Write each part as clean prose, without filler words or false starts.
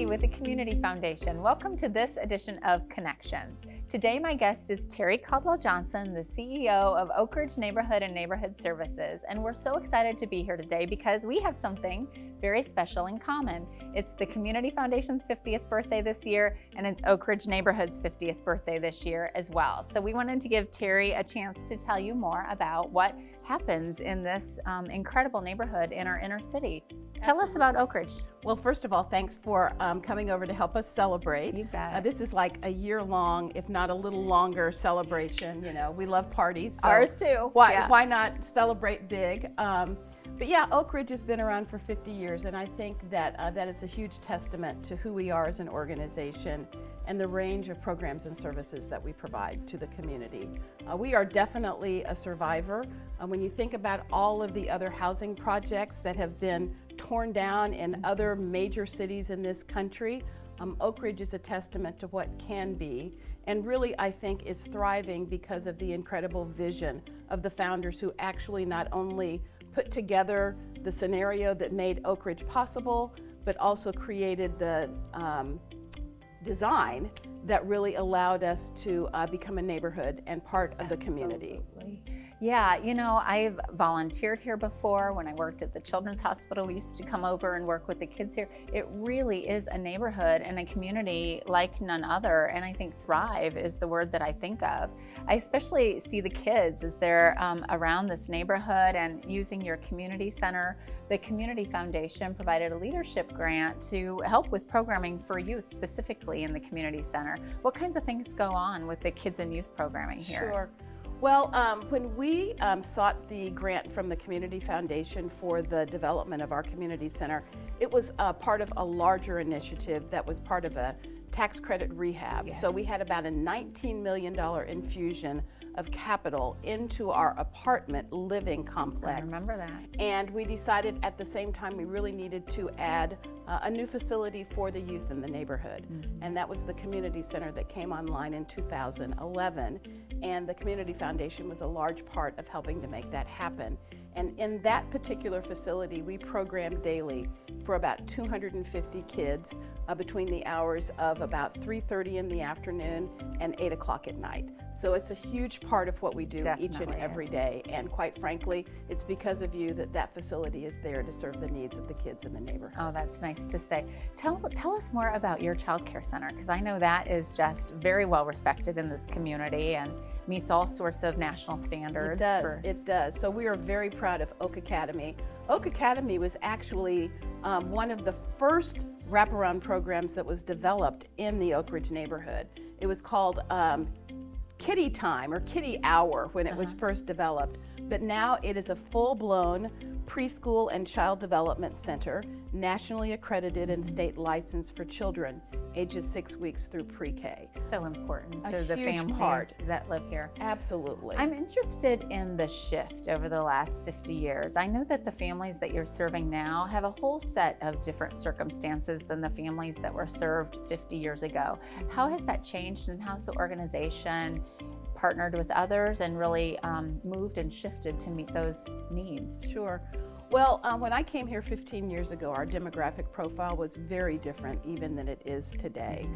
With the Community Foundation. Welcome to this edition of Connections. Today my guest is Teree Caldwell-Johnson, the CEO of Oakridge Neighborhood and Neighborhood Services. And we're so excited to be here today because we have something very special in common. It's the Community Foundation's 50th birthday this year, and it's Oakridge Neighborhood's 50th birthday this year as well. So we wanted to give Teree a chance to tell you more about what happens in this incredible neighborhood in our inner city. Tell us about Oakridge. Well, first of all, thanks for coming over to help us celebrate. You bet. This is like a year-long, if not a little longer, celebration. You know, we love parties. So ours too. Why not celebrate big? But yeah, Oakridge has been around for 50 years, and I think that that is a huge testament to who we are as an organization and the range of programs and services that we provide to the community. We are definitely a survivor. When you think about all of the other housing projects that have been torn down in other major cities in this country, Oakridge is a testament to what can be, and really I think is thriving because of the incredible vision of the founders who actually not only put together the scenario that made Oakridge possible, but also created the design that really allowed us to become a neighborhood and part of the community. Absolutely. Yeah, you know, I've volunteered here before. When I worked at the Children's Hospital, we used to come over and work with the kids here. It really is a neighborhood and a community like none other, and I think thrive is the word that I think of. I especially see the kids as they're around this neighborhood and using your community center. The Community Foundation provided a leadership grant to help with programming for youth, specifically in the community center. What kinds of things go on with the kids and youth programming here? Sure. Well, when we sought the grant from the Community Foundation for the development of our community center, it was part of a larger initiative that was part of a tax credit rehab. Yes. So we had about a $19 million infusion of capital into our apartment living complex. I remember that. And we decided at the same time we really needed to add a new facility for the youth in the neighborhood. Mm-hmm. And that was the community center that came online in 2011. And the Community Foundation was a large part of helping to make that happen. And in that particular facility, we programmed daily for about 250 kids between the hours of about 3:30 in the afternoon and 8 o'clock at night. So it's a huge part of what we do each and every day. And quite frankly, it's because of you that that facility is there to serve the needs of the kids in the neighborhood. Oh, that's nice to say. Tell us more about your childcare center, because I know that is just very well respected in this community and meets all sorts of national standards. It does. So we are very proud of Oak Academy. Oak Academy was actually one of the first wraparound programs that was developed in the Oakridge neighborhood. It was called Kitty Time or Kitty Hour when it was first developed, but now it is a full-blown preschool and child development center, nationally accredited and state licensed for children ages 6 weeks through pre-K. So important to the families that live here. Absolutely. I'm interested in the shift over the last 50 years. I know that the families that you're serving now have a whole set of different circumstances than the families that were served 50 years ago. How has that changed, and how's the organization partnered with others and really moved and shifted to meet those needs? Sure. Well, when I came here 15 years ago, our demographic profile was very different even than it is today.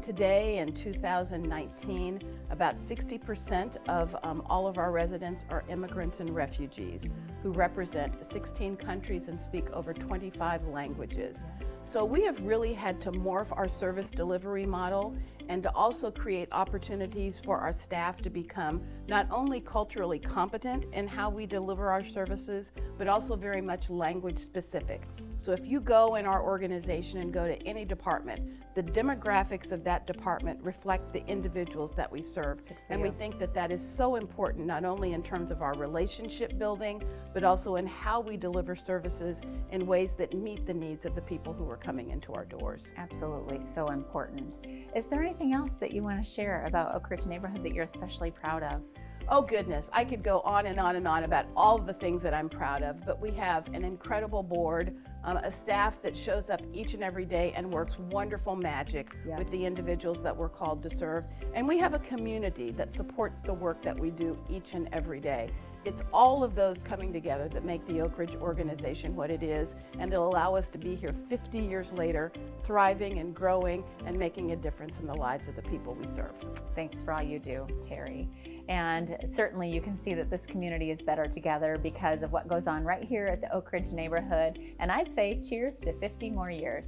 Today, in 2019, about 60% of all of our residents are immigrants and refugees who represent 16 countries and speak over 25 languages. So we have really had to morph our service delivery model and to also create opportunities for our staff to become not only culturally competent in how we deliver our services, but also very much language specific. So if you go in our organization and go to any department, the demographics of that department reflect the individuals that we serve. And we think that that is so important, not only in terms of our relationship building, but also in how we deliver services in ways that meet the needs of the people who are coming into our doors. Absolutely, so important. Is there anything else that you want to share about Oakridge Neighborhood that you're especially proud of? Oh goodness, I could go on and on and on about all of the things that I'm proud of, but we have an incredible board, a staff that shows up each and every day and works wonderful magic with the individuals that we're called to serve. And we have a community that supports the work that we do each and every day. It's all of those coming together that make the Oakridge organization what it is, and it'll allow us to be here 50 years later, thriving and growing and making a difference in the lives of the people we serve. Thanks for all you do, Teree. And certainly you can see that this community is better together because of what goes on right here at the Oakridge neighborhood. And I'd say cheers to 50 more years.